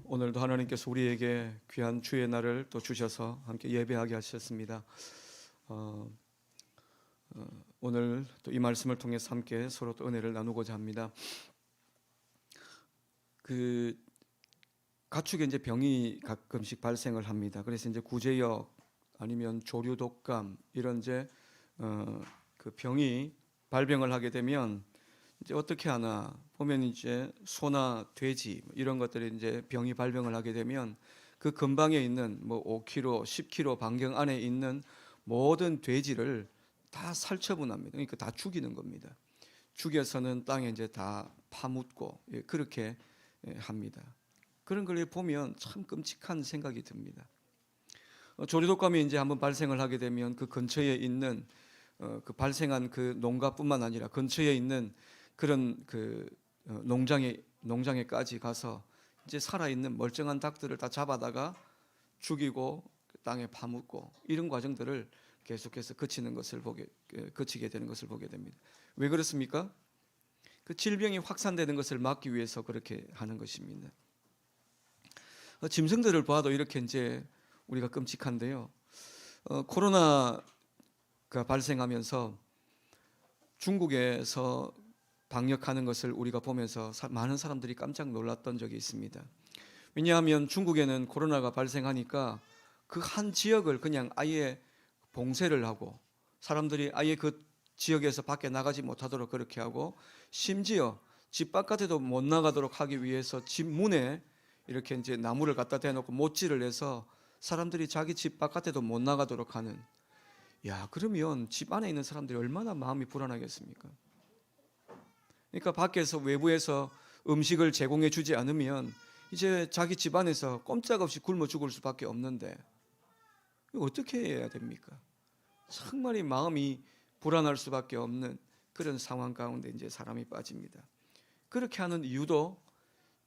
오늘도 하나님께서 우리에게 귀한 주의 날을 또 주셔서 함께 예배하게 하셨습니다. 오늘 또 이 말씀을 통해서 함께 서로 또 은혜를 나누고자 합니다. 가축에 이제 병이 가끔씩 발생을 합니다. 그래서 이제 구제역 아니면 조류 독감 이런 이제 그 병이 발병을 하게 되면 이제 어떻게 하나 보면 이제 소나 돼지 이런 것들이 이제 병이 발병을 하게 되면 그 근방에 있는 뭐 5km, 10km 반경 안에 있는 모든 돼지를 다 살처분합니다. 그러니까 다 죽이는 겁니다. 죽여서는 땅에 이제 다 파묻고 그렇게 합니다. 그런 걸 보면 참 끔찍한 생각이 듭니다. 조류독감이 이제 한번 발생을 하게 되면 그 근처에 있는 그 발생한 그 농가뿐만 아니라 근처에 있는 그런 그 농장에까지 가서 이제 살아있는 멀쩡한 닭들을 다 잡아다가 죽이고 땅에 파묻고 이런 과정들을 계속해서 거치게 되는 것을 보게 됩니다. 왜 그렇습니까? 그 질병이 확산되는 것을 막기 위해서 그렇게 하는 것입니다. 짐승들을 봐도 이렇게 이제 우리가 끔찍한데요. 코로나가 발생하면서 중국에서 방역하는 것을 우리가 보면서 많은 사람들이 깜짝 놀랐던 적이 있습니다. 왜냐하면 중국에는 코로나가 발생하니까 그 한 지역을 그냥 아예 봉쇄를 하고 사람들이 아예 그 지역에서 밖에 나가지 못하도록 그렇게 하고 심지어 집 바깥에도 못 나가도록 하기 위해서 집 문에 이렇게 이제 나무를 갖다 대놓고 못질을 해서 사람들이 자기 집 바깥에도 못 나가도록 하는. 그러면 집 안에 있는 사람들이 얼마나 마음이 불안하겠습니까? 그러니까 밖에서 외부에서 음식을 제공해 주지 않으면 이제 자기 집 안에서 꼼짝없이 굶어 죽을 수밖에 없는데 이거 어떻게 해야 됩니까? 정말이 마음이 불안할 수밖에 없는 그런 상황 가운데 이제 사람이 빠집니다. 그렇게 하는 이유도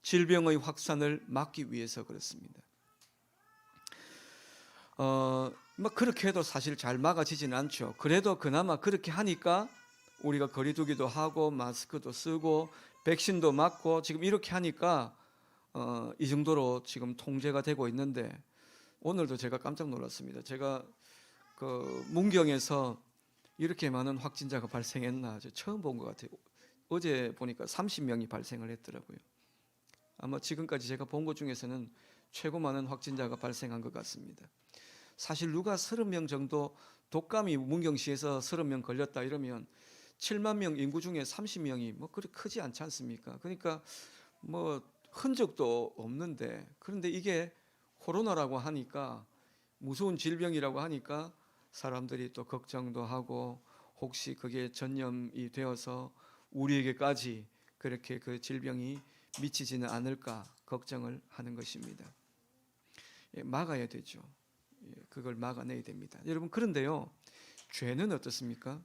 질병의 확산을 막기 위해서 그렇습니다. 그렇게 해도 사실 잘 막아지지는 않죠. 그래도 그나마 그렇게 하니까 우리가 거리두기도 하고 마스크도 쓰고 백신도 맞고 지금 이렇게 하니까 이 정도로 지금 통제가 되고 있는데 오늘도 제가 깜짝 놀랐습니다. 제가 그 문경에서 이렇게 많은 확진자가 발생했나 처음 본 것 같아요. 어제 보니까 30명이 발생을 했더라고요. 아마 지금까지 제가 본 것 중에서는 최고 많은 확진자가 발생한 것 같습니다. 사실 누가 30명 정도 독감이 문경시에서 30명 걸렸다 이러면 7만 명 인구 중에 30명이 뭐 그렇게 크지 않지 않습니까? 그러니까 뭐 흔적도 없는데 그런데 이게 코로나라고 하니까 무서운 질병이라고 하니까 사람들이 또 걱정도 하고 혹시 그게 전염이 되어서 우리에게까지 그렇게 그 질병이 미치지는 않을까 걱정을 하는 것입니다. 막아야 되죠. 그걸 막아내야 됩니다. 여러분 그런데요, 죄는 어떻습니까?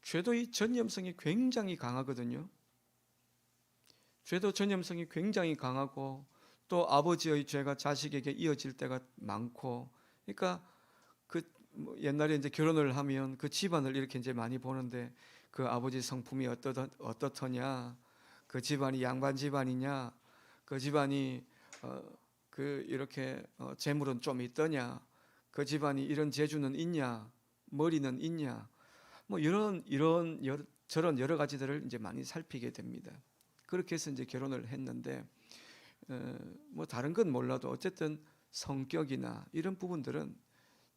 죄도 이 전염성이 굉장히 강하거든요. 죄도 전염성이 굉장히 강하고 또 아버지의 죄가 자식에게 이어질 때가 많고, 그러니까 옛날에 이제 결혼을 하면 그 집안을 이렇게 이제 많이 보는데 그 아버지 성품이 어떻더냐, 그 집안이 양반 집안이냐, 그 집안이 이렇게 재물은 좀 있더냐, 그 집안이 이런 재주는 있냐, 머리는 있냐, 뭐 저런 여러 가지들을 이제 많이 살피게 됩니다. 그렇게 해서 이제 결혼을 했는데 뭐 다른 건 몰라도 어쨌든 성격이나 이런 부분들은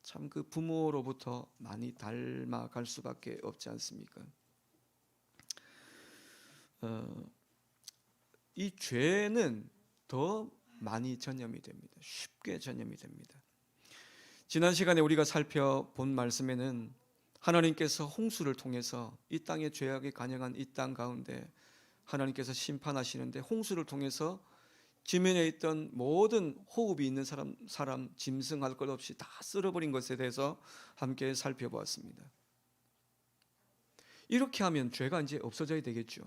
참 그 부모로부터 많이 닮아갈 수밖에 없지 않습니까? 이 죄는 더 많이 전염이 됩니다. 쉽게 전염이 됩니다. 지난 시간에 우리가 살펴본 말씀에는 하나님께서 홍수를 통해서 이 땅의 죄악이 간영한 이 땅 가운데 하나님께서 심판하시는데 홍수를 통해서 지면에 있던 모든 호흡이 있는 사람 짐승할 것 없이 다 쓸어버린 것에 대해서 함께 살펴보았습니다. 이렇게 하면 죄가 이제 없어져야 되겠죠.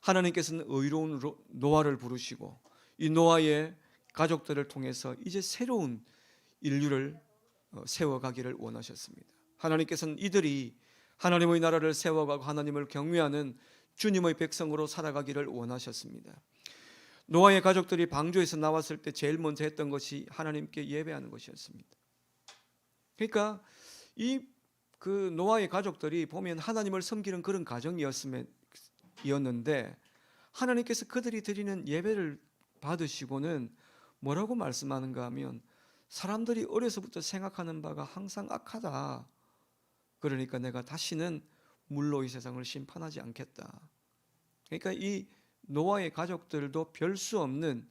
하나님께서는 의로운 노아를 부르시고 이 노아의 가족들을 통해서 이제 새로운 인류를 세워가기를 원하셨습니다. 하나님께서는 이들이 하나님의 나라를 세워가고 하나님을 경외하는 주님의 백성으로 살아가기를 원하셨습니다. 노아의 가족들이 방주에서 나왔을 때 제일 먼저 했던 것이 하나님께 예배하는 것이었습니다. 그러니까 그 노아의 가족들이 보면 하나님을 섬기는 그런 가정이었는데 하나님께서 그들이 드리는 예배를 받으시고는 뭐라고 말씀하는가 하면 사람들이 어려서부터 생각하는 바가 항상 악하다. 그러니까 내가 다시는 물로 이 세상을 심판하지 않겠다. 그러니까 이 노아의 가족들도 별 수 없는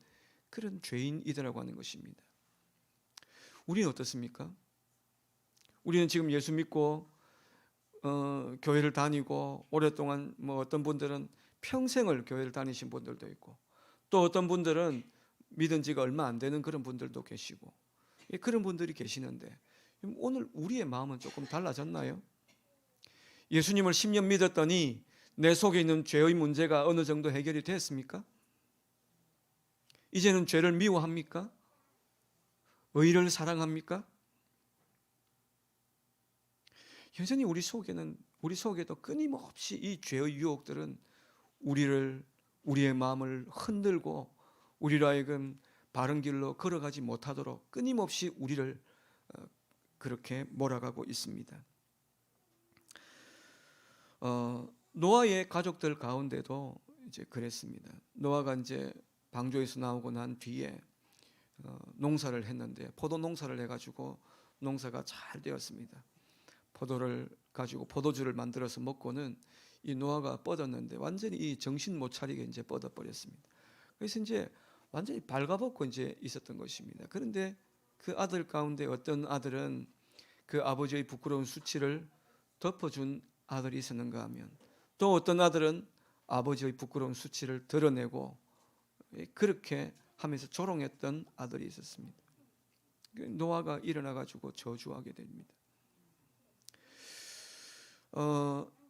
그런 죄인이더라고 하는 것입니다. 우리는 어떻습니까? 우리는 지금 예수 믿고 교회를 다니고 오랫동안 어떤 분들은 평생을 교회를 다니신 분들도 있고 또 어떤 분들은 믿은 지가 얼마 안 되는 그런 분들도 계시고 그런 분들이 계시는데 오늘 우리의 마음은 조금 달라졌나요? 예수님을 10년 믿었더니 내 속에 있는 죄의 문제가 어느 정도 해결이 됐습니까? 이제는 죄를 미워합니까? 의를 사랑합니까? 여전히 우리 속에도 끊임없이 이 죄의 유혹들은 우리의 마음을 흔들고 우리로 하여금 바른 길로 걸어가지 못하도록 끊임없이 우리를 그렇게 몰아가고 있습니다. 노아의 가족들 가운데도 이제 그랬습니다. 노아가 이제 방주에서 나오고 난 뒤에 농사를 했는데 포도 농사를 해가지고 농사가 잘 되었습니다. 포도를 가지고 포도주를 만들어서 먹고는 이 노아가 뻗었는데 완전히 이 정신 못 차리게 이제 뻗어버렸습니다. 그래서 이제 완전히 발가벗고 이제 있었던 것입니다. 그런데 그 아들 가운데 어떤 아들은 그 아버지의 부끄러운 수치를 덮어준 아들이 있었는가 하면 또 어떤 아들은 아버지의 부끄러운 수치를 드러내고 그렇게 하면서 조롱했던 아들이 있었습니다. 노아가 일어나 가지고 저주하게 됩니다.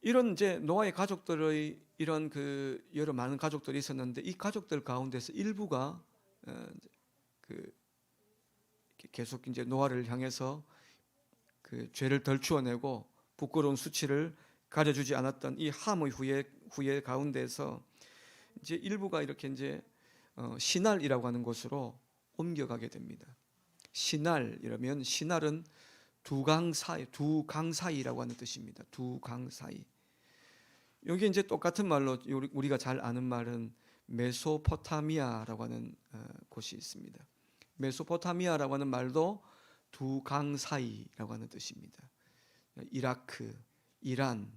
이런 이제 노아의 가족들의 이런 그 여러 많은 가족들이 있었는데 이 가족들 가운데서 일부가 계속 이제 노아를 향해서 그 죄를 덜추어내고 부끄러운 수치를 가려주지 않았던 이 함의 후예 가운데서 이제 일부가 이렇게 이제 시날이라고 하는 곳으로 옮겨가게 됩니다. 시날이라면 시날은 두 강 사이라고 하는 뜻입니다. 두 강 사이. 여기 이제 똑같은 말로 우리가 잘 아는 말은 메소포타미아라고 하는 곳이 있습니다. 메소포타미아라고 하는 말도 두 강 사이라고 하는 뜻입니다. 이라크, 이란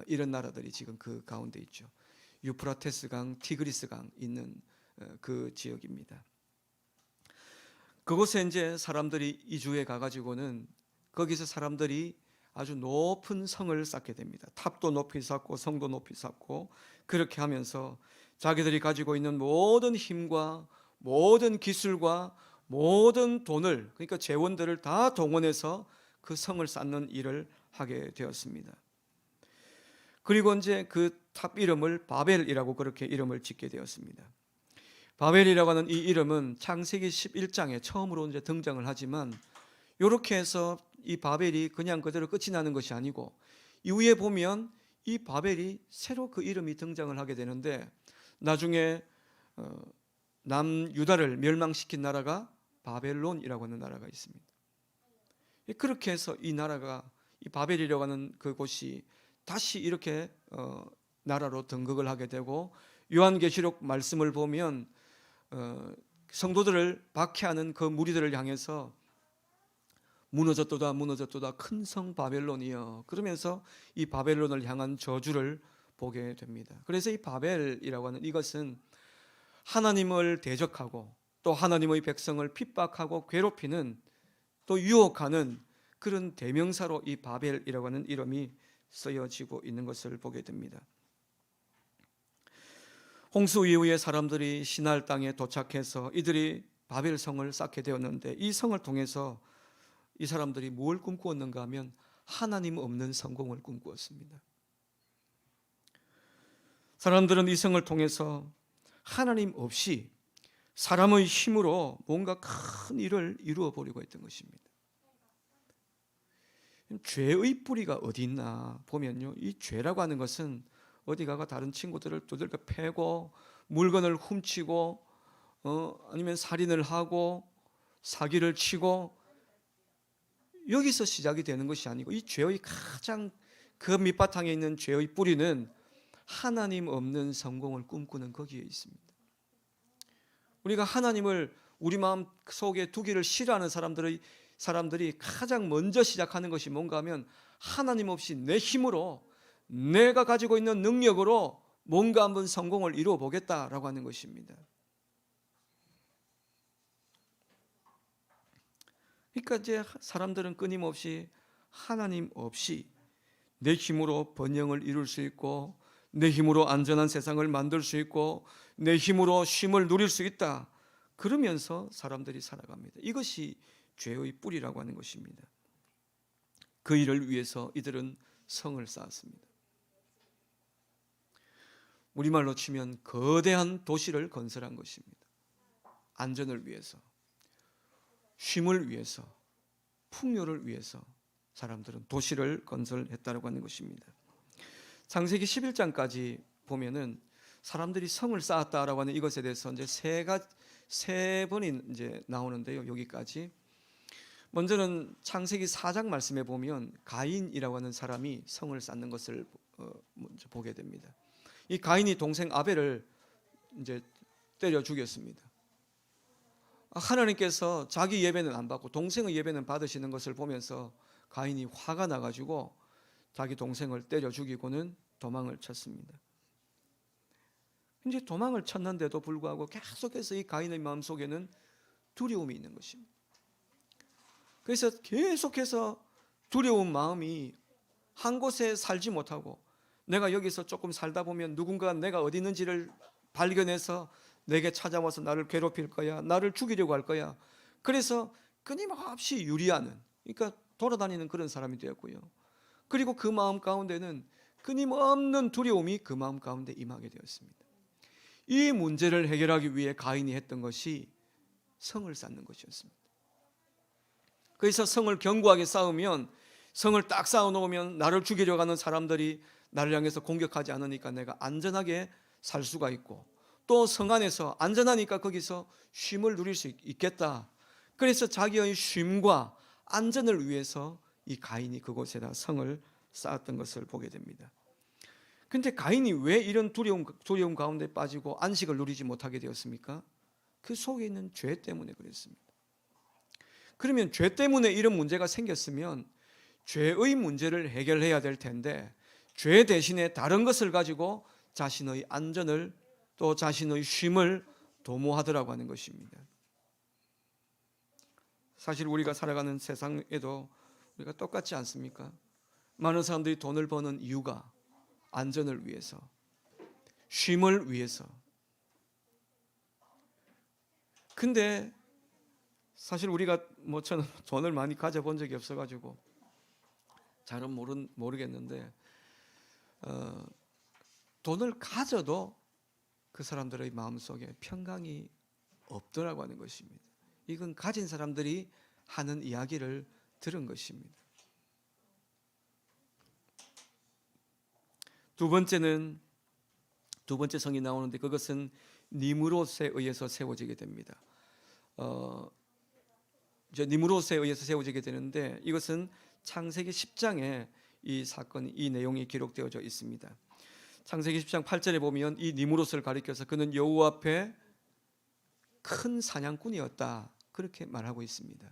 이런 나라들이 지금 그 가운데 있죠. 유프라테스 강, 티그리스 강 있는 그 지역입니다. 그곳에 이제 사람들이 이주해 가가지고는 거기서 사람들이 아주 높은 성을 쌓게 됩니다. 탑도 높이 쌓고 성도 높이 쌓고 그렇게 하면서 자기들이 가지고 있는 모든 힘과 모든 기술과 모든 돈을 그러니까 재원들을 다 동원해서 그 성을 쌓는 일을 하게 되었습니다. 그리고 이제 그 탑 이름을 바벨이라고 그렇게 이름을 짓게 되었습니다. 바벨이라고 하는 이 이름은 창세기 11장에 처음으로 이제 등장을 하지만 이렇게 해서 이 바벨이 그냥 그대로 끝이 나는 것이 아니고 이후에 보면 이 바벨이 새로 그 이름이 등장을 하게 되는데 나중에 남유다를 멸망시킨 나라가 바벨론이라고 하는 나라가 있습니다. 그렇게 해서 이 나라가 이 바벨이라고 하는 그곳이 다시 이렇게 나라로 등극을 하게 되고 요한계시록 말씀을 보면 성도들을 박해하는 그 무리들을 향해서 무너졌도다 무너졌도다 큰 성 바벨론이여 그러면서 이 바벨론을 향한 저주를 보게 됩니다. 그래서 이 바벨이라고 하는 이것은 하나님을 대적하고 또 하나님의 백성을 핍박하고 괴롭히는 또 유혹하는 그런 대명사로 이 바벨이라고 하는 이름이 쓰여지고 있는 것을 보게 됩니다. 홍수 이후에 사람들이 시날 땅에 도착해서 이들이 바벨 성을 쌓게 되었는데 이 성을 통해서 이 사람들이 뭘 꿈꾸었는가 하면 하나님 없는 성공을 꿈꾸었습니다. 사람들은 이 성을 통해서 하나님 없이 사람의 힘으로 뭔가 큰 일을 이루어 보려고 했던 것입니다. 죄의 뿌리가 어디 있나 보면요, 이 죄라고 하는 것은 어디 가가 다른 친구들을 두들겨 패고 물건을 훔치고 아니면 살인을 하고 사기를 치고, 여기서 시작이 되는 것이 아니고, 이 죄의 가장 그 밑바탕에 있는 죄의 뿌리는 하나님 없는 성공을 꿈꾸는 거기에 있습니다. 우리가 하나님을 우리 마음 속에 두기를 싫어하는 사람들이 가장 먼저 시작하는 것이 뭔가 하면, 하나님 없이 내 힘으로, 내가 가지고 있는 능력으로 뭔가 한번 성공을 이루어 보겠다라고 하는 것입니다. 그러니까 이제 사람들은 끊임없이 하나님 없이 내 힘으로 번영을 이룰 수 있고, 내 힘으로 안전한 세상을 만들 수 있고, 내 힘으로 쉼을 누릴 수 있다, 그러면서 사람들이 살아갑니다. 이것이 죄의 뿌리라고 하는 것입니다. 그 일을 위해서 이들은 성을 쌓았습니다. 우리말로 치면 거대한 도시를 건설한 것입니다. 안전을 위해서, 쉼을 위해서, 풍요를 위해서 사람들은 도시를 건설했다고 하는 것입니다. 창세기 11장까지 보면은 사람들이 성을 쌓았다라고 하는 이것에 대해서 이제 세 번이 이제 나오는데요. 여기까지. 먼저는 창세기 4장 말씀에 보면 가인이라고 하는 사람이 성을 쌓는 것을 먼저 보게 됩니다. 이 가인이 동생 아벨을 이제 때려 죽였습니다. 하나님께서 자기 예배는 안 받고 동생의 예배는 받으시는 것을 보면서 가인이 화가 나가지고 자기 동생을 때려 죽이고는 도망을 쳤습니다. 이제 도망을 쳤는데도 불구하고 계속해서 이 가인의 마음속에는 두려움이 있는 것입니다. 그래서 계속해서 두려운 마음이 한 곳에 살지 못하고, 내가 여기서 조금 살다 보면 누군가 내가 어디 있는지를 발견해서 내게 찾아와서 나를 괴롭힐 거야, 나를 죽이려고 할 거야. 그래서 끊임없이 유리하는, 그러니까 돌아다니는 그런 사람이 되었고요. 그리고 그 마음 가운데는 끊임없는 두려움이 그 마음 가운데 임하게 되었습니다. 이 문제를 해결하기 위해 가인이 했던 것이 성을 쌓는 것이었습니다. 그래서 성을 견고하게 쌓으면, 성을 딱 쌓아놓으면 나를 죽이려고 하는 사람들이 나를 향해서 공격하지 않으니까 내가 안전하게 살 수가 있고, 또 성 안에서 안전하니까 거기서 쉼을 누릴 수 있겠다. 그래서 자기의 쉼과 안전을 위해서 이 가인이 그곳에다 성을 쌓았던 것을 보게 됩니다. 그런데 가인이 왜 이런 두려움 가운데 빠지고 안식을 누리지 못하게 되었습니까? 그 속에 있는 죄 때문에 그랬습니다. 그러면 죄 때문에 이런 문제가 생겼으면 죄의 문제를 해결해야 될 텐데, 죄 대신에 다른 것을 가지고 자신의 안전을, 또 자신의 쉼을 도모하더라고 하는 것입니다. 사실 우리가 살아가는 세상에도 우리가 똑같지 않습니까? 많은 사람들이 돈을 버는 이유가 안전을 위해서, 쉼을 위해서. 근데 사실 우리가 저는 돈을 많이 가져본 적이 없어가지고 잘은 모르겠는데, 돈을 가져도 그 사람들의 마음속에 평강이 없더라고 하는 것입니다. 이건 가진 사람들이 하는 이야기를 들은 것입니다. 두 번째 성이 나오는데, 그것은 니므롯에 의해서 세워지게 됩니다. 이제 니므롯에 의해서 세워지게 되는데, 이것은 창세기 10장에 이 사건이, 이 내용이 기록되어져 있습니다. 창세기 10장 8절에 보면 이 니므롯을 가리켜서 그는 여호와 앞에 큰 사냥꾼이었다, 그렇게 말하고 있습니다.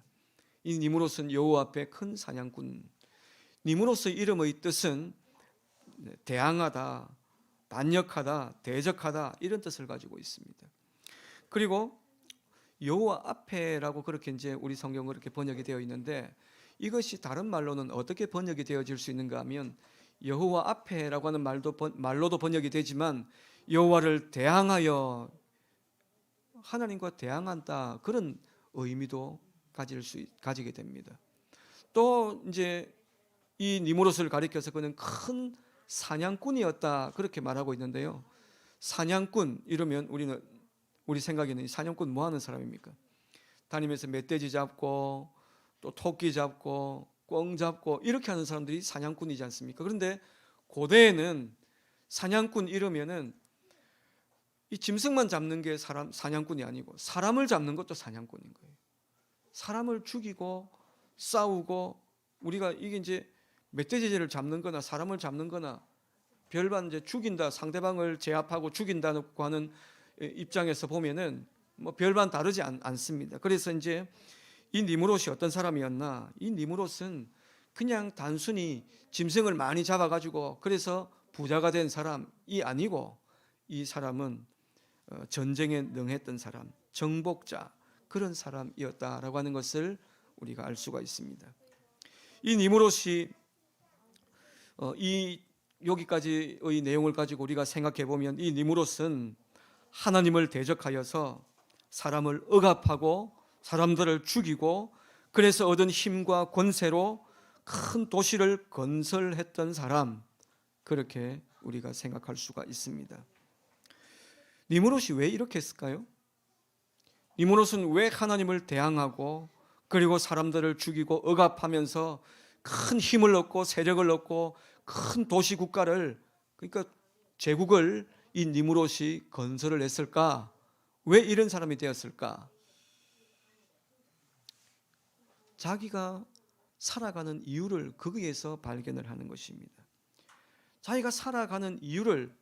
이 니므롯은 여호와 앞에 큰 사냥꾼. 니므롯의 이름의 뜻은 대항하다, 반역하다, 대적하다, 이런 뜻을 가지고 있습니다. 그리고 여호와 앞에라고 그렇게 이제 우리 성경은 그렇게 번역이 되어 있는데, 이것이 다른 말로는 어떻게 번역이 되어질 수 있는가 하면, 여호와 앞에라고 하는 말로도 번역이 되지만, 여호와를 대항하여, 하나님과 대항한다, 그런 의미도 가지게 됩니다. 또 이제 이 니므롯을 가리켜서 그는 큰 사냥꾼이었다, 그렇게 말하고 있는데요. 사냥꾼 이러면 우리 생각에는 사냥꾼 뭐 하는 사람입니까? 다니면서 멧돼지 잡고 또 토끼 잡고 꿩 잡고 이렇게 하는 사람들이 사냥꾼이지 않습니까? 그런데 고대에는 사냥꾼 이러면은 이 짐승만 잡는 게 사냥꾼이 아니고 사람을 잡는 것도 사냥꾼인 거예요. 사람을 죽이고 싸우고, 우리가 이게 이제 멧돼지를 잡는 거나 사람을 잡는 거나 별반 이제 죽인다, 상대방을 제압하고 죽인다고 하는 입장에서 보면은 뭐 별반 다르지 않습니다. 그래서 이제 이 니무롯이 어떤 사람이었나? 이 니무롯은 그냥 단순히 짐승을 많이 잡아가지고 그래서 부자가 된 사람이 아니고, 이 사람은 전쟁에 능했던 사람, 정복자, 그런 사람이었다라고 하는 것을 우리가 알 수가 있습니다. 이 니무롯이 이 여기까지의 내용을 가지고 우리가 생각해 보면, 이 니무롯은 하나님을 대적하여서 사람을 억압하고 사람들을 죽이고 그래서 얻은 힘과 권세로 큰 도시를 건설했던 사람, 그렇게 우리가 생각할 수가 있습니다. 니무롯이 왜 이렇게 했을까요? 니무롯은 왜 하나님을 대항하고 그리고 사람들을 죽이고 억압하면서 큰 힘을 얻고 세력을 얻고 큰 도시 국가를, 그러니까 제국을 이 니무롯이 건설을 했을까? 왜 이런 사람이 되었을까? 자기가 살아가는 이유를 거기에서 발견을 하는 것입니다. 자기가 살아가는 이유를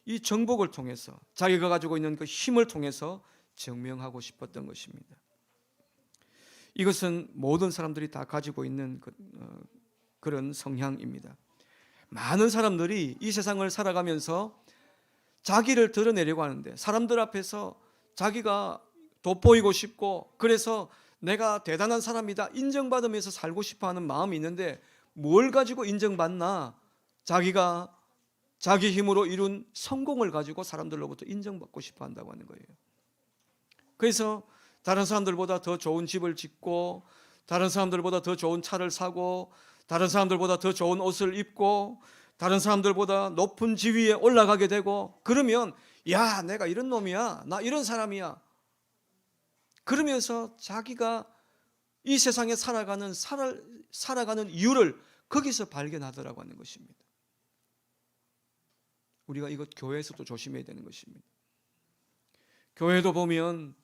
이 정복을 통해서, 자기가 가지고 있는 그 힘을 통해서 증명하고 싶었던 것입니다. 이것은 모든 사람들이 다 가지고 있는 그런 성향입니다. 많은 사람들이 이 세상을 살아가면서 자기를 드러내려고 하는데, 사람들 앞에서 자기가 돋보이고 싶고 그래서 내가 대단한 사람이다, 인정받으면서 살고 싶어하는 마음이 있는데, 뭘 가지고 인정받나? 자기가 자기 힘으로 이룬 성공을 가지고 사람들로부터 인정받고 싶어 한다고 하는 거예요. 그래서 다른 사람들보다 더 좋은 집을 짓고, 다른 사람들보다 더 좋은 차를 사고, 다른 사람들보다 더 좋은 옷을 입고, 다른 사람들보다 높은 지위에 올라가게 되고, 그러면 야, 내가 이런 놈이야, 나 이런 사람이야, 그러면서 자기가 이 세상에 살아가는 이유를 거기서 발견하더라고 하는 것입니다. 우리가 이것 교회에서도 조심해야 되는 것입니다. 교회도 보면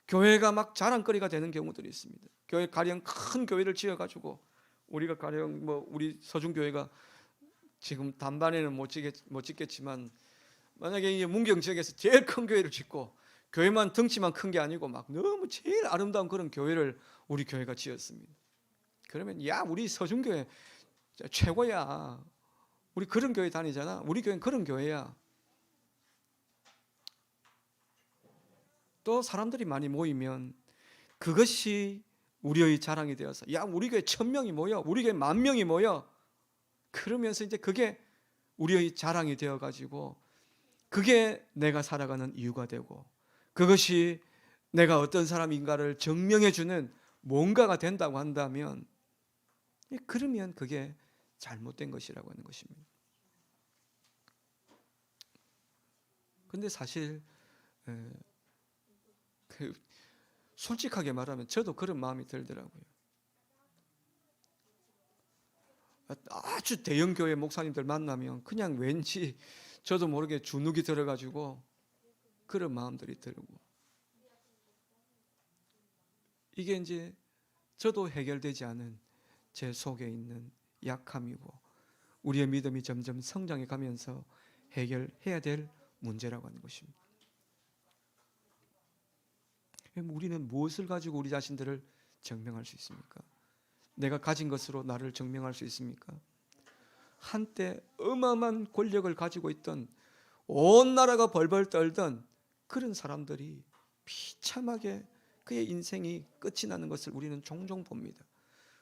교회가 막 자랑거리가 되는 경우들이 있습니다. 교회 가령 큰 교회를 지어가지고, 우리가 가령 우리 서중교회가 지금 단반에는 못 짓겠지만, 만약에 이 문경 지역에서 제일 큰 교회를 짓고, 교회만 덩치만 큰 게 아니고 막 너무 제일 아름다운 그런 교회를 우리 교회가 지었습니다. 그러면 야, 우리 서중교회 최고야, 우리 그런 교회 다니잖아, 우리 교회는 그런 교회야. 또 사람들이 많이 모이면 그것이 우리의 자랑이 되어서, 야, 우리 교회 1000명이 모여, 우리 교회 10,000명이 모여, 그러면서 이제 그게 우리의 자랑이 되어가지고 그게 내가 살아가는 이유가 되고, 그것이 내가 어떤 사람인가를 증명해주는 뭔가가 된다고 한다면, 그러면 그게 잘못된 것이라고 하는 것입니다. 근데 사실 솔직하게 말하면 저도 그런 마음이 들더라고요. 아주 대형 교회 목사님들 만나면 그냥 왠지 저도 모르게 주눅이 들어가지고 그런 마음들이 들고, 이게 이제 저도 해결되지 않은 제 속에 있는 약함이고, 우리의 믿음이 점점 성장해 가면서 해결해야 될 문제라고 하는 것입니다. 우리는 무엇을 가지고 우리 자신들을 증명할 수 있습니까? 내가 가진 것으로 나를 증명할 수 있습니까? 한때 어마어마한 권력을 가지고 있던, 온 나라가 벌벌 떨던 그런 사람들이 비참하게 그의 인생이 끝이 나는 것을 우리는 종종 봅니다.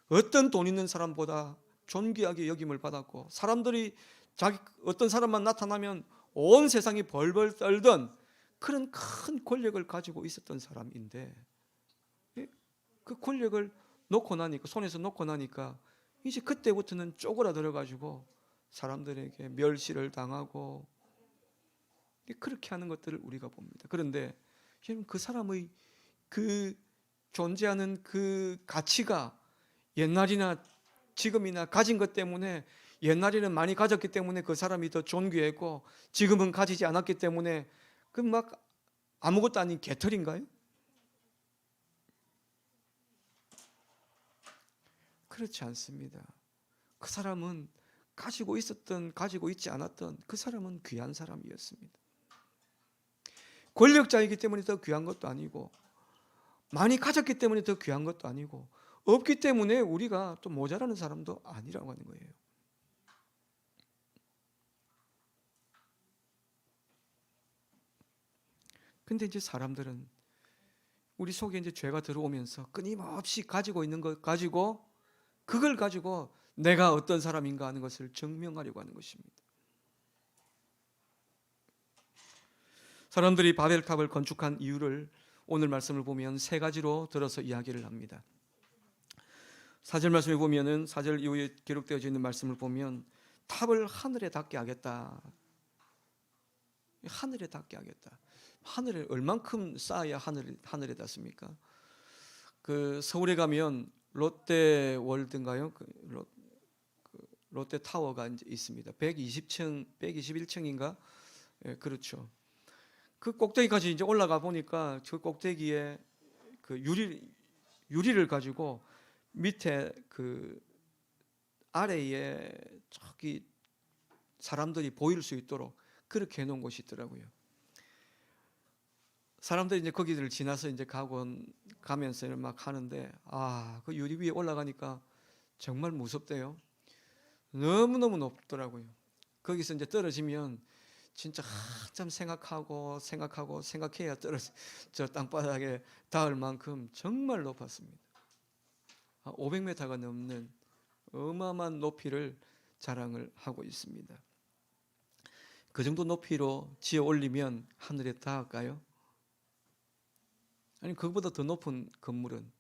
어떤 돈 있는 사람보다 존귀하게 여김을 받았고, 사람들이 어떤 사람만 나타나면 온 세상이 벌벌 떨던 그런 큰 권력을 가지고 있었던 사람인데, 그 권력을 놓고 나니까, 손에서 놓고 나니까 이제 그때부터는 쪼그라들어 가지고 사람들에게 멸시를 당하고 그렇게 하는 것들을 우리가 봅니다. 그런데 그 사람의 그 존재하는 그 가치가 옛날이나 지금이나 가진 것 때문에 옛날에는 많이 가졌기 때문에 그 사람이 더 존귀했고 지금은 가지지 않았기 때문에 그 막 아무것도 아닌 개털인가요? 그렇지 않습니다. 그 사람은 가지고 있었던 가지고 있지 않았던 그 사람은 귀한 사람이었습니다. 권력자이기 때문에 더 귀한 것도 아니고 많이 가졌기 때문에 더 귀한 것도 아니고 없기 때문에 우리가 또 모자라는 사람도 아니라고 하는 거예요. 근데 이제 사람들은 우리 속에 이제 죄가 들어오면서 끊임없이 가지고 있는 것 가지고 그걸 가지고 내가 어떤 사람인가 하는 것을 증명하려고 하는 것입니다. 사람들이 바벨탑을 건축한 이유를 오늘 말씀을 보면 세 가지로 들어서 이야기를 합니다. 4절 말씀에 보면은 4절 이후에 기록되어 있는 말씀을 보면 탑을 하늘에 닿게 하겠다. 하늘에 닿게 하겠다. 하늘에 얼만큼 쌓아야 하늘에 닿습니까? 그 서울에 가면 롯데월드인가요? 롯데 타워가 이제 있습니다. 120층, 121층인가? 예, 그렇죠. 그 꼭대기까지 이제 올라가 보니까 그 꼭대기에 그 유리를 가지고 밑에 그 아래에 저기 사람들이 보일 수 있도록 그렇게 해놓은 곳이 있더라고요. 사람들이 이제 거기를 지나서 이제 가면서 막 하는데 그 유리 위에 올라가니까 정말 무섭대요. 너무너무 높더라고요. 거기서 이제 떨어지면 진짜 한참 생각해야 저 땅바닥에 닿을 만큼 정말 높았습니다. 500m가 넘는 어마어마한 높이를 자랑을 하고 있습니다. 그 정도 높이로 지어 올리면 하늘에 닿을까요? 아니 그것보다 더 높은 건물은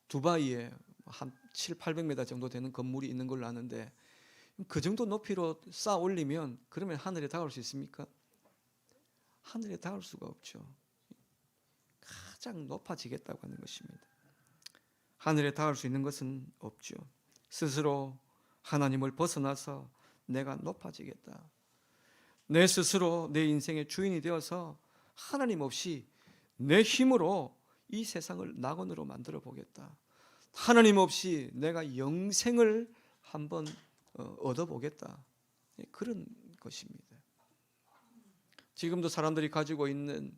두바이에 한 7, 800m 정도 되는 건물이 있는 걸로 아는데 그 정도 높이로 쌓아 올리면 그러면 하늘에 닿을 수 있습니까? 하늘에 닿을 수가 없죠. 가장 높아지겠다고 하는 것입니다. 하늘에 닿을 수 있는 것은 없죠. 스스로 하나님을 벗어나서 내가 높아지겠다. 내 스스로 내 인생의 주인이 되어서 하나님 없이 내 힘으로 이 세상을 낙원으로 만들어 보겠다. 하나님 없이 내가 영생을 한번 얻어보겠다. 그런 것입니다. 지금도 사람들이 가지고 있는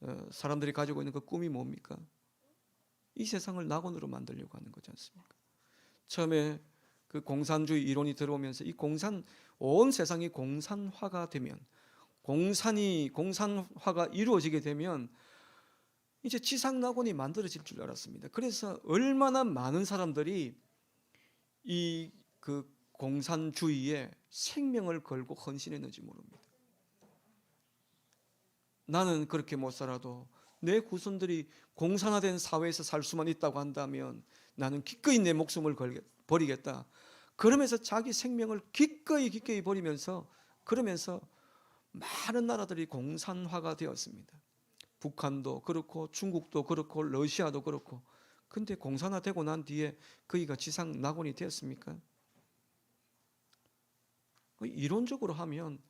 그 꿈이 뭡니까? 이 세상을 낙원으로 만들려고 하는 거지 않습니까? 처음에 그 공산주의 이론이 들어오면서 온 세상이 공산화가 되면 공산화가 이루어지게 되면 이제 지상 낙원이 만들어질 줄 알았습니다. 그래서 얼마나 많은 사람들이 이 그 공산주의에 생명을 걸고 헌신했는지 모릅니다. 나는 그렇게 못 살아도 내 후손들이 공산화된 사회에서 살 수만 있다고 한다면 나는 기꺼이 내 목숨을 버리겠다. 그러면서 자기 생명을 기꺼이 버리면서 그러면서 많은 나라들이 공산화가 되었습니다. 북한도 그렇고 중국도 그렇고 러시아도 그렇고. 근데 공산화되고 난 뒤에 거기가 지상 낙원이 되었습니까? 이론적으로 하면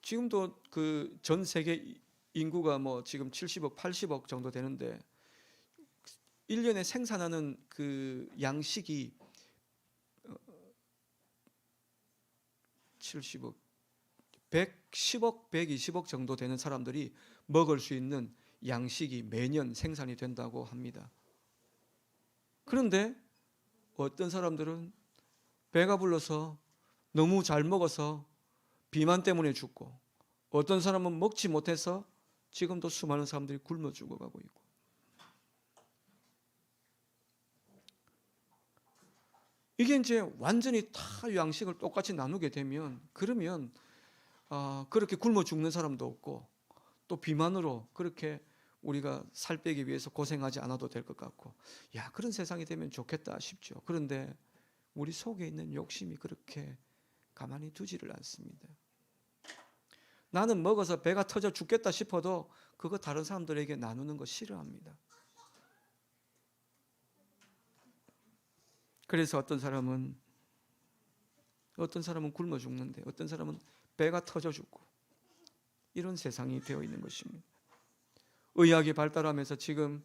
지금도 그 전 세계 인구가 뭐 지금 70억, 80억 정도 되는데 1년에 생산하는 그 양식이 70억, 110억, 120억 정도 되는 사람들이 먹을 수 있는 양식이 매년 생산이 된다고 합니다. 그런데 어떤 사람들은 배가 불러서 너무 잘 먹어서 비만 때문에 죽고 어떤 사람은 먹지 못해서 지금도 수많은 사람들이 굶어 죽어가고 있고 이게 이제 완전히 다 양식을 똑같이 나누게 되면 그러면 그렇게 굶어 죽는 사람도 없고 또 비만으로 그렇게 우리가 살 빼기 위해서 고생하지 않아도 될 것 같고 그런 세상이 되면 좋겠다 싶죠. 그런데 우리 속에 있는 욕심이 그렇게 가만히 두지를 않습니다. 나는 먹어서 배가 터져 죽겠다 싶어도 그거 다른 사람들에게 나누는 거 싫어합니다. 그래서 어떤 사람은 어떤 사람은 굶어 죽는데 어떤 사람은 배가 터져 죽고 이런 세상이 되어 있는 것입니다. 의학이 발달하면서 지금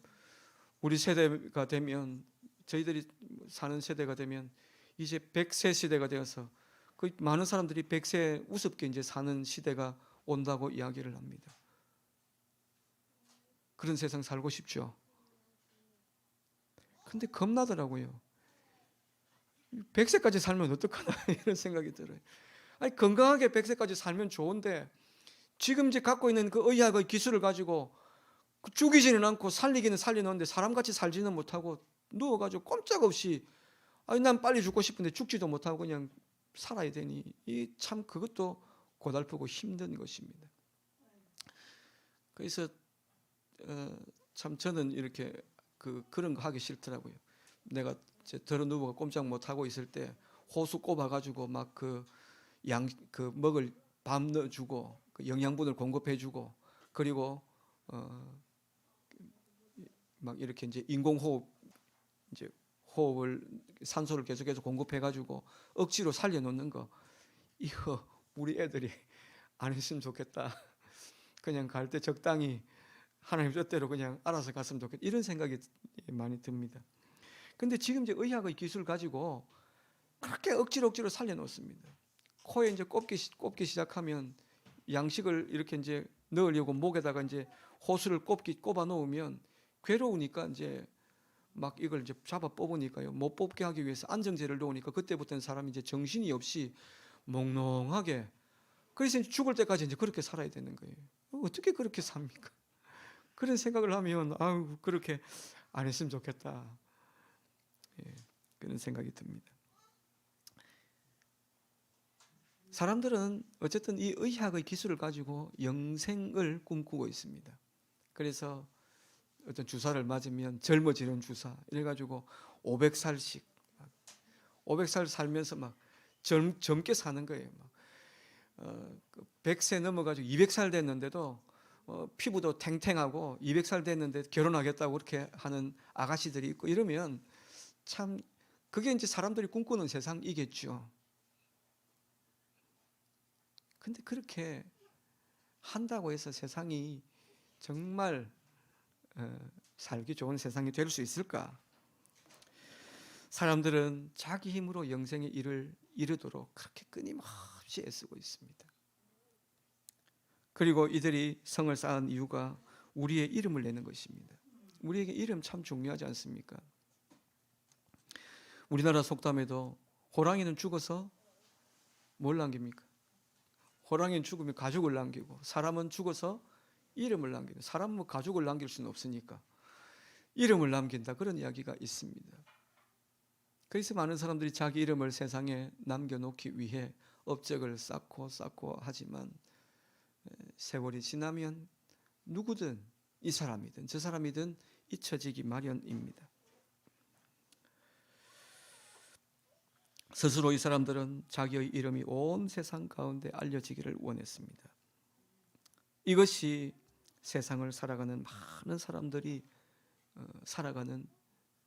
우리 세대가 되면 저희들이 사는 세대가 되면 이제 100세 시대가 되어서 그 많은 사람들이 100세 우습게 이제 사는 시대가 온다고 이야기를 합니다. 그런 세상 살고 싶죠. 근데 겁나더라고요. 100세까지 살면 어떡하나 이런 생각이 들어요. 아니 건강하게 100세까지 살면 좋은데 지금 이제 갖고 있는 그 의학의 기술을 가지고 죽이지는 않고 살리기는 살리는데 사람같이 살지는 못하고 누워가지고 꼼짝없이 아니 난 빨리 죽고 싶은데 죽지도 못하고 그냥 살아야 되니 이 참 그것도 고달프고 힘든 것입니다. 그래서 참 저는 이렇게 그런 거 하기 싫더라고요. 내가 들어 누워가 꼼짝 못하고 있을 때 호수 꼽아가지고 막 먹을 밥 넣어주고 그 영양분을 공급해주고 그리고 막 이렇게 이제 인공호흡 이제 호흡을 산소를 계속해서 공급해가지고 억지로 살려놓는 거 이거 우리 애들이 안 했으면 좋겠다. 그냥 갈 때 적당히 하나님 뜻대로 그냥 알아서 갔으면 좋겠다. 이런 생각이 많이 듭니다. 근데 지금 이제 의학의 기술 가지고 그렇게 억지로 살려놓습니다. 코에 이제 꼽기 시작하면 양식을 이렇게 이제 넣으려고 목에다가 이제 호수를 꼽아 놓으면 괴로우니까 이제 막 이걸 이제 잡아 뽑으니까요. 못 뽑게 하기 위해서 안정제를 놓으니까 그때부터는 사람이 이제 정신이 없이 몽롱하게 그래서 이제 죽을 때까지 이제 그렇게 살아야 되는 거예요. 어떻게 그렇게 삽니까? 그런 생각을 하면 아유 그렇게 안 했으면 좋겠다. 예, 그런 생각이 듭니다. 사람들은 어쨌든 이 의학의 기술을 가지고 영생을 꿈꾸고 있습니다. 그래서 어떤 주사를 맞으면 젊어지는 주사 이래가지고 500살씩 500살 살면서 막 젊게 사는 거예요. 막 100세 넘어가지고 200살 됐는데도 피부도 탱탱하고 200살 됐는데 결혼하겠다고 그렇게 하는 아가씨들이 있고 이러면 참 그게 이제 사람들이 꿈꾸는 세상이겠죠. 근데 그렇게 한다고 해서 세상이 정말 살기 좋은 세상이 될 수 있을까? 사람들은 자기 힘으로 영생의 일을 이루도록 그렇게 끊임없이 애쓰고 있습니다. 그리고 이들이 성을 쌓은 이유가 우리의 이름을 내는 것입니다. 우리에게 이름 참 중요하지 않습니까? 우리나라 속담에도 호랑이는 죽어서 뭘 남깁니까? 호랑이는 죽으면 가죽을 남기고 사람은 죽어서 이름을 남기고 사람은 뭐 가죽을 남길 수는 없으니까 이름을 남긴다 그런 이야기가 있습니다. 그래서 많은 사람들이 자기 이름을 세상에 남겨놓기 위해 업적을 쌓고 하지만 세월이 지나면 누구든 이 사람이든 저 사람이든 잊혀지기 마련입니다. 스스로 이 사람들은 자기의 이름이 온 세상 가운데 알려지기를 원했습니다. 이것이 세상을 살아가는 많은 사람들이 살아가는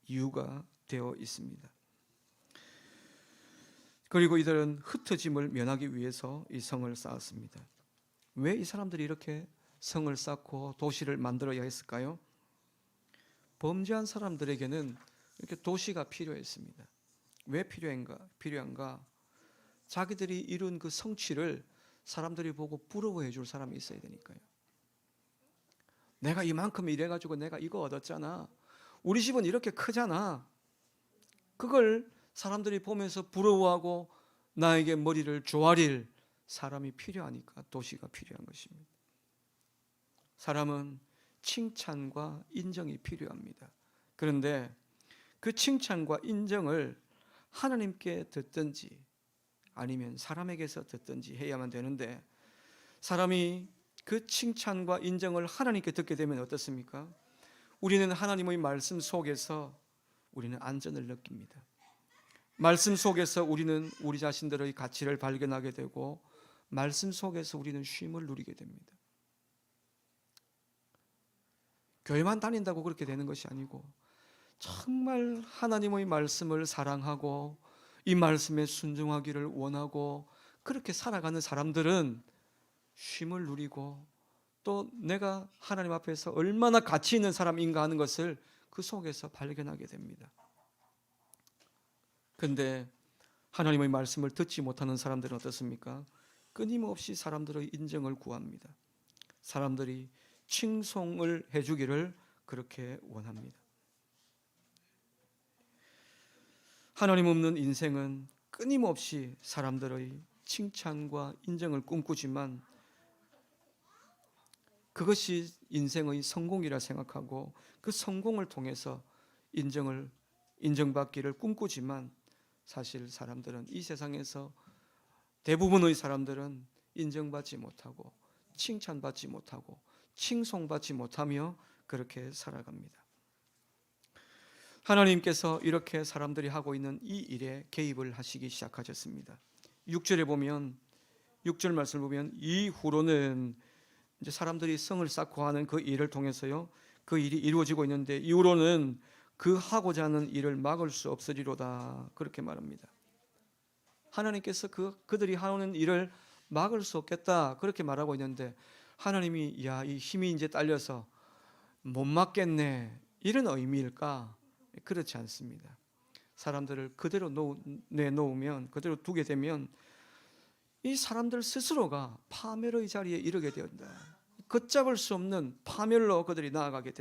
이유가 되어 있습니다. 그리고 이들은 흩어짐을 면하기 위해서 이 성을 쌓았습니다. 왜 이 사람들이 이렇게 성을 쌓고 도시를 만들어야 했을까요? 범죄한 사람들에게는 이렇게 도시가 필요했습니다. 왜 필요한가? 자기들이 이룬 그 성취를 사람들이 보고 부러워해 줄 사람이 있어야 되니까요. 내가 이만큼 일해가지고 내가 이거 얻었잖아. 우리 집은 이렇게 크잖아. 그걸 사람들이 보면서 부러워하고 나에게 머리를 조아릴 사람이 필요하니까 도시가 필요한 것입니다. 사람은 칭찬과 인정이 필요합니다. 그런데 그 칭찬과 인정을 하나님께 듣든지 아니면 사람에게서 듣든지 해야만 되는데 사람이 그 칭찬과 인정을 하나님께 듣게 되면 어떻습니까? 우리는 하나님의 말씀 속에서 우리는 안전을 느낍니다. 말씀 속에서 우리는 우리 자신들의 가치를 발견하게 되고 말씀 속에서 우리는 쉼을 누리게 됩니다. 교회만 다닌다고 그렇게 되는 것이 아니고 정말 하나님의 말씀을 사랑하고 이 말씀에 순종하기를 원하고 그렇게 살아가는 사람들은 쉼을 누리고 또 내가 하나님 앞에서 얼마나 가치 있는 사람인가 하는 것을 그 속에서 발견하게 됩니다. 그런데 하나님의 말씀을 듣지 못하는 사람들은 어떻습니까? 끊임없이 사람들의 인정을 구합니다. 사람들이 칭송을 해주기를 그렇게 원합니다. 하나님 없는 인생은 끊임없이 사람들의 칭찬과 인정을 꿈꾸지만 그것이 인생의 성공이라 생각하고 그 성공을 통해서 인정받기를 꿈꾸지만 사실 사람들은 이 세상에서 대부분의 사람들은 인정받지 못하고 칭찬받지 못하고 칭송받지 못하며 그렇게 살아갑니다. 하나님께서 이렇게 사람들이 하고 있는 이 일에 개입을 하시기 시작하셨습니다. 6절에 보면 6절 말씀을 보면 이후로는 이제 사람들이 성을 쌓고 하는 그 일을 통해서요, 그 일이 이루어지고 있는데 이후로는 그 하고자 하는 일을 막을 수 없으리로다 그렇게 말합니다. 하나님께서 그들이 하는 일을 막을 수 없겠다 그렇게 말하고 있는데 하나님이 이 힘이 이제 딸려서 못 막겠네 이런 의미일까? 그렇지 않습니다. 사람들을 그대로 내놓으면 그대로 두게 되면 이 사람들 스스로가 파멸의 자리에 이르게 된다. 걷잡을 수 없는 파멸로 그들이 나아가게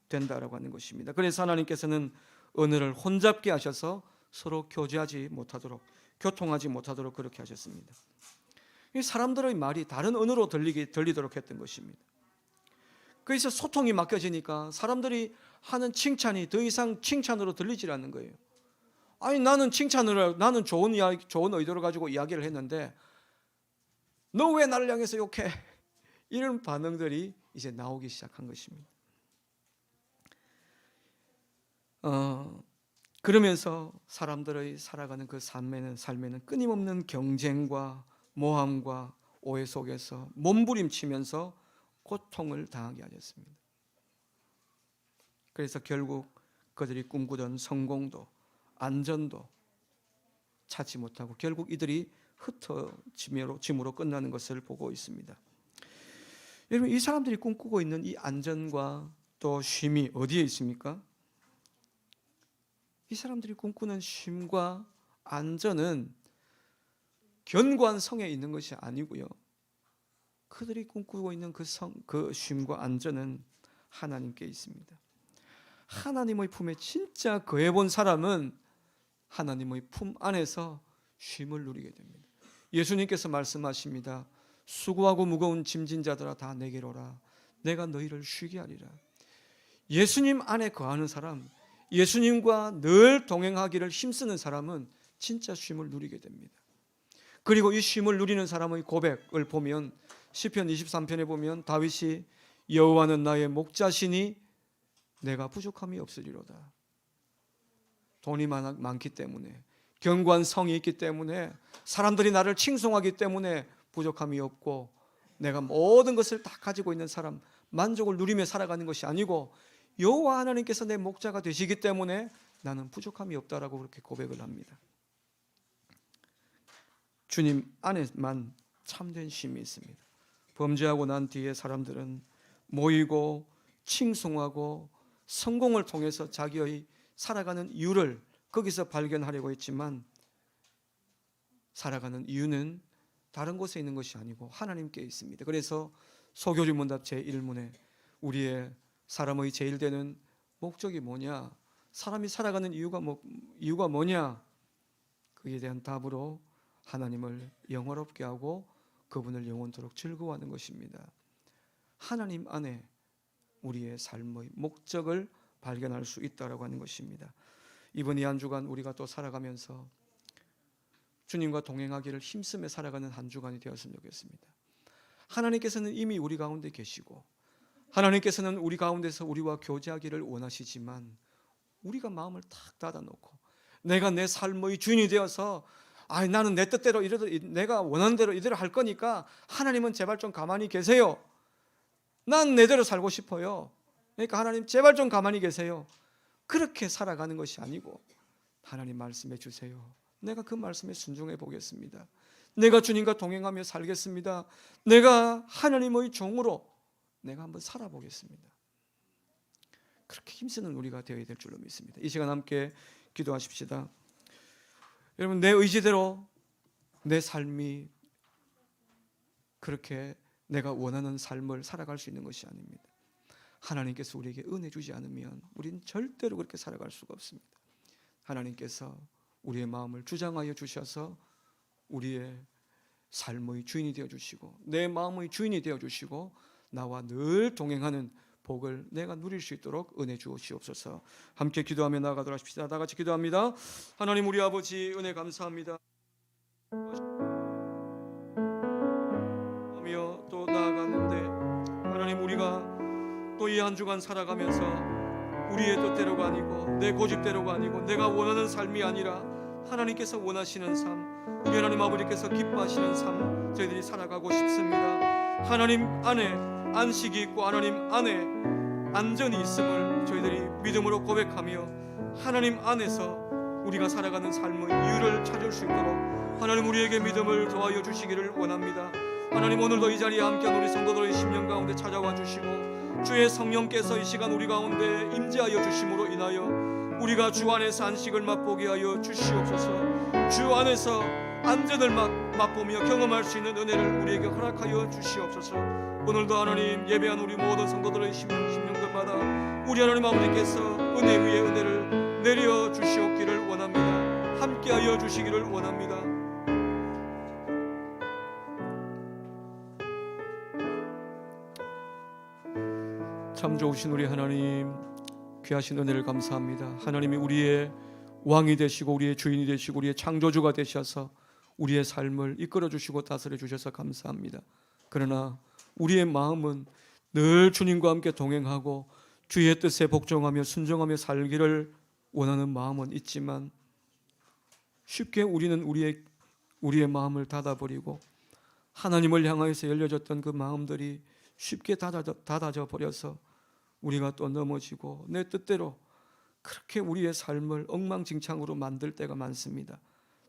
된다라고 하는 것입니다. 그래서 하나님께서는 언어를 혼잡게 하셔서 서로 교제하지 못하도록 교통하지 못하도록 그렇게 하셨습니다. 이 사람들의 말이 다른 언어로 들리도록 했던 것입니다. 그래서 소통이 막혀지니까 사람들이 하는 칭찬이 더 이상 칭찬으로 들리질 않는 거예요. 아니 나는 좋은 의도를 가지고 이야기를 했는데 너 왜 나를 향해서 욕해? 이런 반응들이 이제 나오기 시작한 것입니다. 그러면서 사람들의 살아가는 그 삶에는 끊임없는 경쟁과 모함과 오해 속에서 몸부림치면서 고통을 당하게 하셨습니다. 그래서 결국 그들이 꿈꾸던 성공도 안전도 찾지 못하고 결국 이들이 흩어짐으로 끝나는 것을 보고 있습니다. 여러분, 이 사람들이 꿈꾸고 있는 이 안전과 또 쉼이 어디에 있습니까? 이 사람들이 꿈꾸는 쉼과 안전은 견고한 성에 있는 것이 아니고요. 그들이 꿈꾸고 있는 그 쉼과 안전은 하나님께 있습니다. 하나님의 품에 진짜 거해본 사람은 하나님의 품 안에서 쉼을 누리게 됩니다. 예수님께서 말씀하십니다. 수고하고 무거운 짐진 자들아 다 내게로 오라. 내가 너희를 쉬게 하리라. 예수님 안에 거하는 사람, 예수님과 늘 동행하기를 힘쓰는 사람은 진짜 쉼을 누리게 됩니다. 그리고 이 쉼을 누리는 사람의 고백을 보면 시편 23편에 보면 다윗이 여호와는 나의 목자시니 내가 부족함이 없으리로다. 돈이 많기 때문에 견고한 성이 있기 때문에 사람들이 나를 칭송하기 때문에 부족함이 없고 내가 모든 것을 다 가지고 있는 사람 만족을 누리며 살아가는 것이 아니고 여호와 하나님께서 내 목자가 되시기 때문에 나는 부족함이 없다라고 그렇게 고백을 합니다. 주님 안에만 참된 쉼이 있습니다. 범죄하고 난 뒤에 사람들은 모이고 칭송하고 성공을 통해서 자기의 살아가는 이유를 거기서 발견하려고 했지만 살아가는 이유는 다른 곳에 있는 것이 아니고 하나님께 있습니다. 그래서 소교리 문답 제1문에 우리의 사람의 제일 되는 목적이 뭐냐? 사람이 살아가는 이유가 뭐냐? 그에 대한 답으로 하나님을 영화롭게 하고 그분을 영원토록 즐거워하는 것입니다. 하나님 안에 우리의 삶의 목적을 발견할 수 있다라고 하는 것입니다. 이번 이 한 주간 우리가 또 살아가면서 주님과 동행하기를 힘쓰며 살아가는 한 주간이 되었으면 좋겠습니다. 하나님께서는 이미 우리 가운데 계시고 하나님께서는 우리 가운데서 우리와 교제하기를 원하시지만 우리가 마음을 탁 닫아놓고 내가 내 삶의 주인이 되어서 나는 내 뜻대로 내가 원하는 대로 이대로 할 거니까 하나님은 제발 좀 가만히 계세요. 난 내대로 살고 싶어요. 그러니까 하나님 제발 좀 가만히 계세요. 그렇게 살아가는 것이 아니고 하나님 말씀해 주세요. 내가 그 말씀에 순종해 보겠습니다. 내가 주님과 동행하며 살겠습니다. 내가 하나님의 종으로 내가 한번 살아보겠습니다. 그렇게 힘쓰는 우리가 되어야 될 줄로 믿습니다. 이 시간 함께 기도하십시다. 여러분, 내 의지대로 내 삶이 그렇게 내가 원하는 삶을 살아갈 수 있는 것이 아닙니다. 하나님께서 우리에게 은혜 주지 않으면 우리는 절대로 그렇게 살아갈 수가 없습니다. 하나님께서 우리의 마음을 주장하여 주셔서 우리의 삶의 주인이 되어주시고 내 마음의 주인이 되어주시고 나와 늘 동행하는 복을 내가 누릴 수 있도록 은혜 주시옵소서. 함께 기도하며 나아가도록 하십시다. 다 같이 기도합니다. 하나님 우리 아버지, 은혜 감사합니다. 하며 또 나아가는데 하나님, 우리가 또 이 한 주간 살아가면서 우리의 뜻대로가 아니고 내 고집대로가 아니고 내가 원하는 삶이 아니라 하나님께서 원하시는 삶, 우리 하나님 아버지께서 기뻐하시는 삶 저희들이 살아가고 싶습니다. 하나님 안에 안식이 있고 하나님 안에 안전이 있음을 저희들이 믿음으로 고백하며 하나님 안에서 우리가 살아가는 삶의 이유를 찾을 수 있도록 하나님 우리에게 믿음을 더하여 주시기를 원합니다. 하나님, 오늘도 이 자리에 함께한 우리 성도들의 심령 가운데 찾아와 주시고 주의 성령께서 이 시간 우리 가운데 임재하여 주심으로 인하여 우리가 주 안에서 안식을 맛보게 하여 주시옵소서. 주 안에서 안전을 맛보며 경험할 수 있는 은혜를 우리에게 허락하여 주시옵소서. 오늘도 하나님, 예배한 우리 모든 성도들의 심령들마다 우리 하나님 아버지께서 은혜 위에 은혜를 내려 주시옵기를 원합니다. 함께하여 주시기를 원합니다. 참 좋으신 우리 하나님, 귀하신 은혜를 감사합니다. 하나님이 우리의 왕이 되시고 우리의 주인이 되시고 우리의 창조주가 되셔서 우리의 삶을 이끌어 주시고 다스려 주셔서 감사합니다. 그러나 우리의 마음은 늘 주님과 함께 동행하고 주의 뜻에 복종하며 순종하며 살기를 원하는 마음은 있지만 쉽게 우리는 우리의 마음을 닫아버리고 하나님을 향하여서 열려졌던 그 마음들이 쉽게 닫아져 버려서 우리가 또 넘어지고 내 뜻대로 그렇게 우리의 삶을 엉망진창으로 만들 때가 많습니다.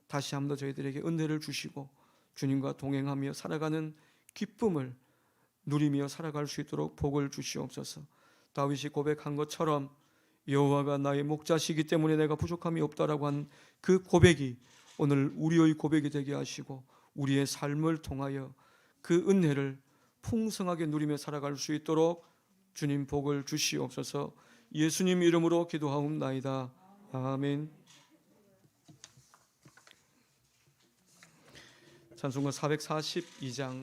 다시 한번 저희들에게 은혜를 주시고 주님과 동행하며 살아가는 기쁨을 누리며 살아갈 수 있도록 복을 주시옵소서. 다윗이 고백한 것처럼 여호와가 나의 목자시기 때문에 내가 부족함이 없다라고 한 그 고백이 오늘 우리의 고백이 되게 하시고 우리의 삶을 통하여 그 은혜를 풍성하게 누리며 살아갈 수 있도록 주님 복을 주시옵소서. 예수님 이름으로 기도하옵나이다. 아멘. 찬송가 442장